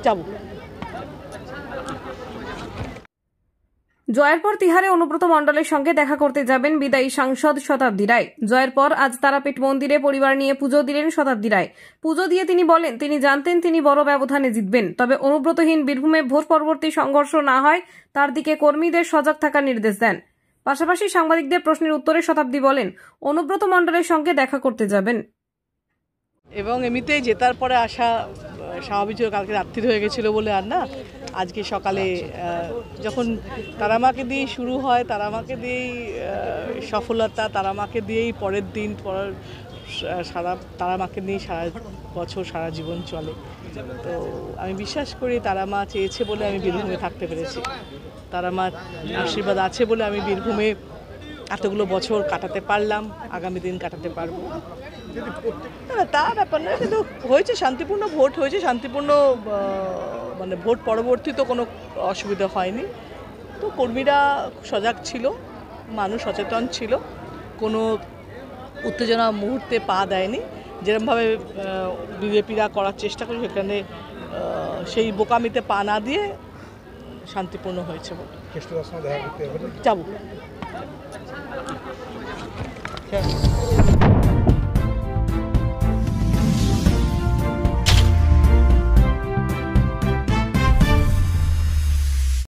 যাব। জয়ের পর তিহারে অনুব্রত মণ্ডলের সঙ্গে দেখা করতে যাবেন বিদায়ী সাংসদ শতাব্দী রায়। জয়ের পর আজ তারাপীঠ মন্দিরে পরিবার নিয়ে পুজো দিলেন শতাব্দী রায়। পুজো দিয়ে তিনি বলেন তিনি জানতেন তিনি বড় ব্যবধানে জিতবেন, তবে অনুব্রতহীন বীরভূমে ভোট পরবর্তী সংঘর্ষ না হয় তার দিকে কর্মীদের সজাগ থাকার নির্দেশ দেন। পাশাপাশি সাংবাদিকদের প্রশ্নের উত্তরে শতাব্দী বলেন অনুব্রত মণ্ডলের সঙ্গে দেখা করতে যাবেন। এবং এমনিতেই জেতার পরে আসা স্বাভাবিক ছিল, কালকে রাত্রি হয়ে গেছিলো বলে আর না, আজকে সকালে যখন তারামাকে দিয়েই শুরু হয়, তারামাকে দিয়েই সফলতা, তারামাকে দিয়েই পরের দিন তারামাকে নিয়েই সারা বছর সারা জীবন চলে। তো আমি বিশ্বাস করি তারামা চেয়েছে বলে আমি বীরভূমে থাকতে পেরেছি, তারামার আশীর্বাদ আছে বলে আমি বীরভূমে এতগুলো বছর কাটাতে পারলাম, আগামী দিন কাটাতে পারবো। তা ব্যাপার না, কিন্তু হয়েছে শান্তিপূর্ণ ভোট হয়েছে, শান্তিপূর্ণ মানে ভোট পরবর্তী তো কোনো অসুবিধা হয়নি। তো কর্মীরা সজাগ ছিল, মানুষ সচেতন ছিল, কোনো উত্তেজনা মুহূর্তে পা দেয়নি। যেরকমভাবে বিজেপিরা করার চেষ্টা করে সেখানে সেই বোকামিতে পা না দিয়ে শান্তিপূর্ণ হয়েছে ভোট। যাব।